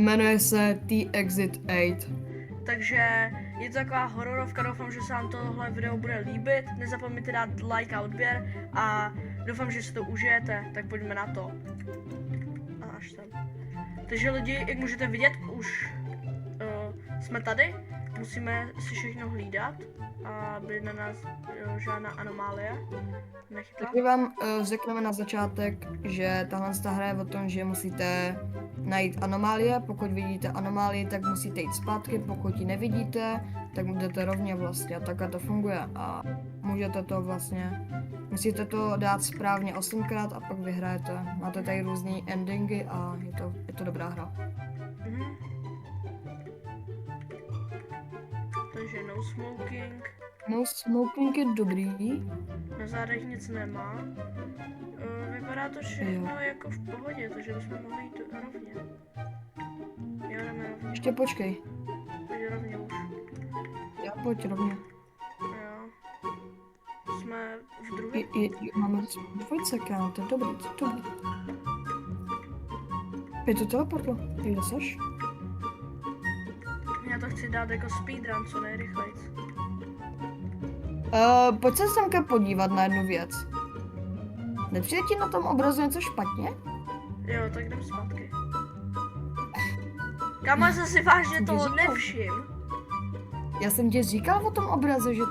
Jmenuje se T-Exit 8. Takže je to taková hororovka, doufám, že se vám tohle video bude líbit. Nezapomeňte dát like a odběr a doufám, že si to užijete, tak pojďme na to. A až tam. Takže lidi, jak můžete vidět, už jsme tady. Musíme si všechno hlídat, aby na nás žádná anomálie nechytla. Takže vám řekneme na začátek, že tahle hra je o tom, že musíte najít anomálie. Pokud vidíte anomálie, tak musíte jít zpátky, pokud ji nevidíte, tak budete rovně vlastně. Takhle to funguje a můžete to vlastně, musíte to dát správně 8krát a pak vyhrajete. Máte tady různý endingy a je to dobrá hra. Takže no smoking. No smoking je dobrý. Na zádech nic nemá. Vypadá to všechno jako v pohodě, takže bychom mohli jít rovně. Jo, jdeme rovně. Ještě počkej. Pojď rovně už. Já pojď rovně. Jo. Jsme v druhé. Máme dvojce, kámo, to je dobrý, to je dobrý. Je to teleportlo, ty kde seš? Já to chci dát jako speedrun, co nejrychlejc. Pojď se semka podívat na jednu věc. Nepřijde ti na tom obrazu něco špatně? Jo, tak jdem zpátky. Kámo, já jsem si vážně toho nevšim. Já jsem ti říkal o tom obraze, že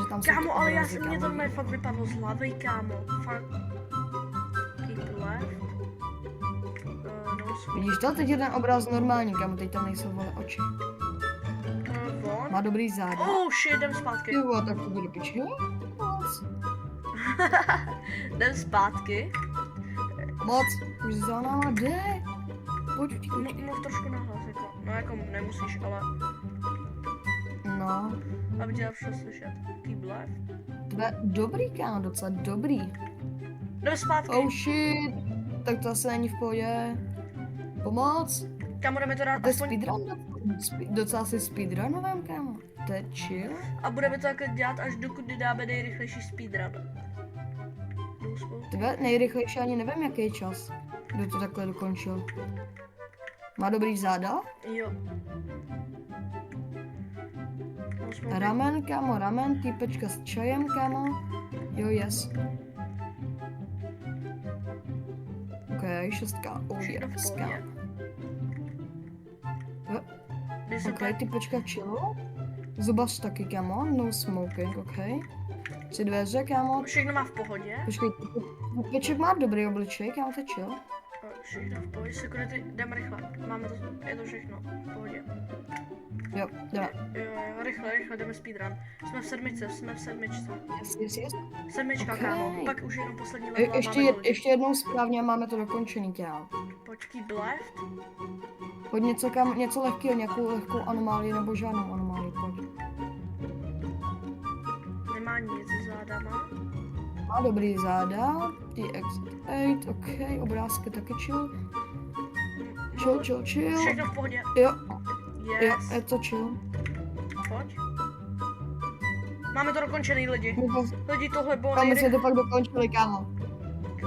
tam jsou Kámo, ale já obrazy, jsem mě to fakt vypadlo z hlavy, kámo. Fakt. Keep left. No Vidíš to? Teď je ten obraz normální, kámo, teď tam nejsou vole oči. Von. Má dobrý záda. Oh shit, jdem zpátky. Jo, tak to bude piči. Jdem zpátky. Moc, už za náma jde. Pojď, Mluv trošku nahlas, jako. No jako nemusíš, ale No. aby tě všel slyšet. Keep left. To je dobrý, kámo, docela dobrý. Jdem zpátky. Oh shit, tak to asi není v pohodě. Pomoc. Kámo, jdeme to dát To je aspoň... speedrun? Docela si speedrunovém, kámo. To je chill. A budeme to takhle dělat, až dokud dáme nejrychlejší speedrun. Tebe nejrychlejší ani nevím, jaký je čas, kdo to takhle dokončil. Má dobrý záda? Jo. Ramen, kámo, ramen, týpečka s čajem, kámo. Jo, yes. Ok, 6. Oh yes, kámo. Ok, typečka chillu. Zubař taky, kámo, no smoking, ok. 3 dveře, kámo. Všechno má v pohodě. Počkej, typeček má dobrý obličej, kámo, to je chill. Všechno v pohodě, security, jdeme rychle. Máme to, je to všechno v pohodě. Jo, jdeme. Jo, rychle, jdeme speedrun. Jsme v sedmičce. Yes. Sedmička, Okay. kámo, pak už jenom poslední level a máme ještě jednou správně a máme to dokončený, kámo. Počkej, left. Pojď něco lehkého, nějakou lehkou anomálii nebo žádnou anomálii, pojď. Nemá nic zádama. Má dobrý záda, T-Exit 8, ok, obrázky taky chill. Chill. Všechno v pohodě. Jo, Yes. je to chill. Pojď. Máme to dokončený, lidi. Lidi, tohle bylo My jsme to pak dokončili, kámo.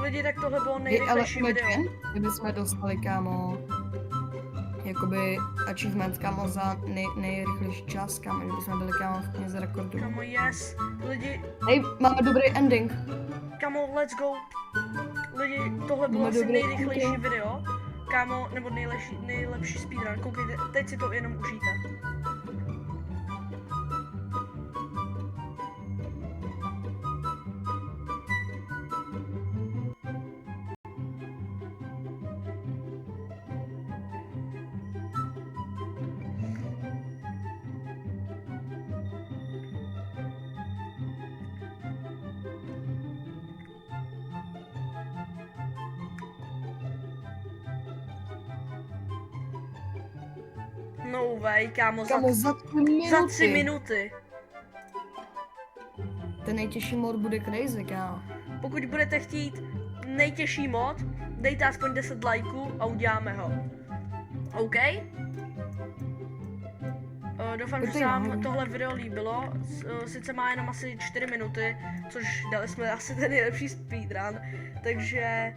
Lidi, tak tohle bylo nejrychlejší video. Kdybychom dostali, kámo, jakoby achievement, kámo, za nejrychlejší čas, kámo, kdybychom byli, kámo, v knize rekordů. Kámo, yes. Lidi, Hej, máme dobrý ending. kámo, let's go. Lidi, tohle bylo asi nejrychlejší video. Kámo, nebo nejlepší speedrun. Koukejte, teď si to jenom užijte. No way, kámo, za 3 minuty. Za 3 minuty. Ten nejtěžší mod bude crazy, kámo. Pokud budete chtít nejtěžší mod, dejte aspoň 10 lajků a uděláme ho. OK? Doufám, že se vám tohle video líbilo. Sice má jenom asi 4 minuty, což dali jsme asi ten nejlepší speedrun. Takže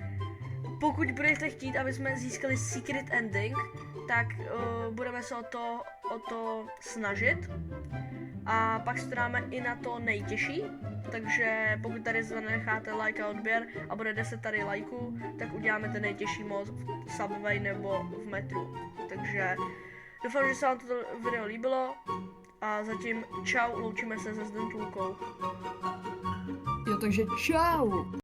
pokud budete chtít, aby jsme získali secret ending, tak budeme se o to snažit. A pak se dáme i na to nejtěžší, takže pokud tady zanecháte like a odběr a bude 10 tady lajků, tak uděláme ten nejtěžší mod v Subway nebo v metru. Takže doufám, že se vám toto video líbilo a zatím čau, loučíme se se Zdentulkou. Jo, takže čau!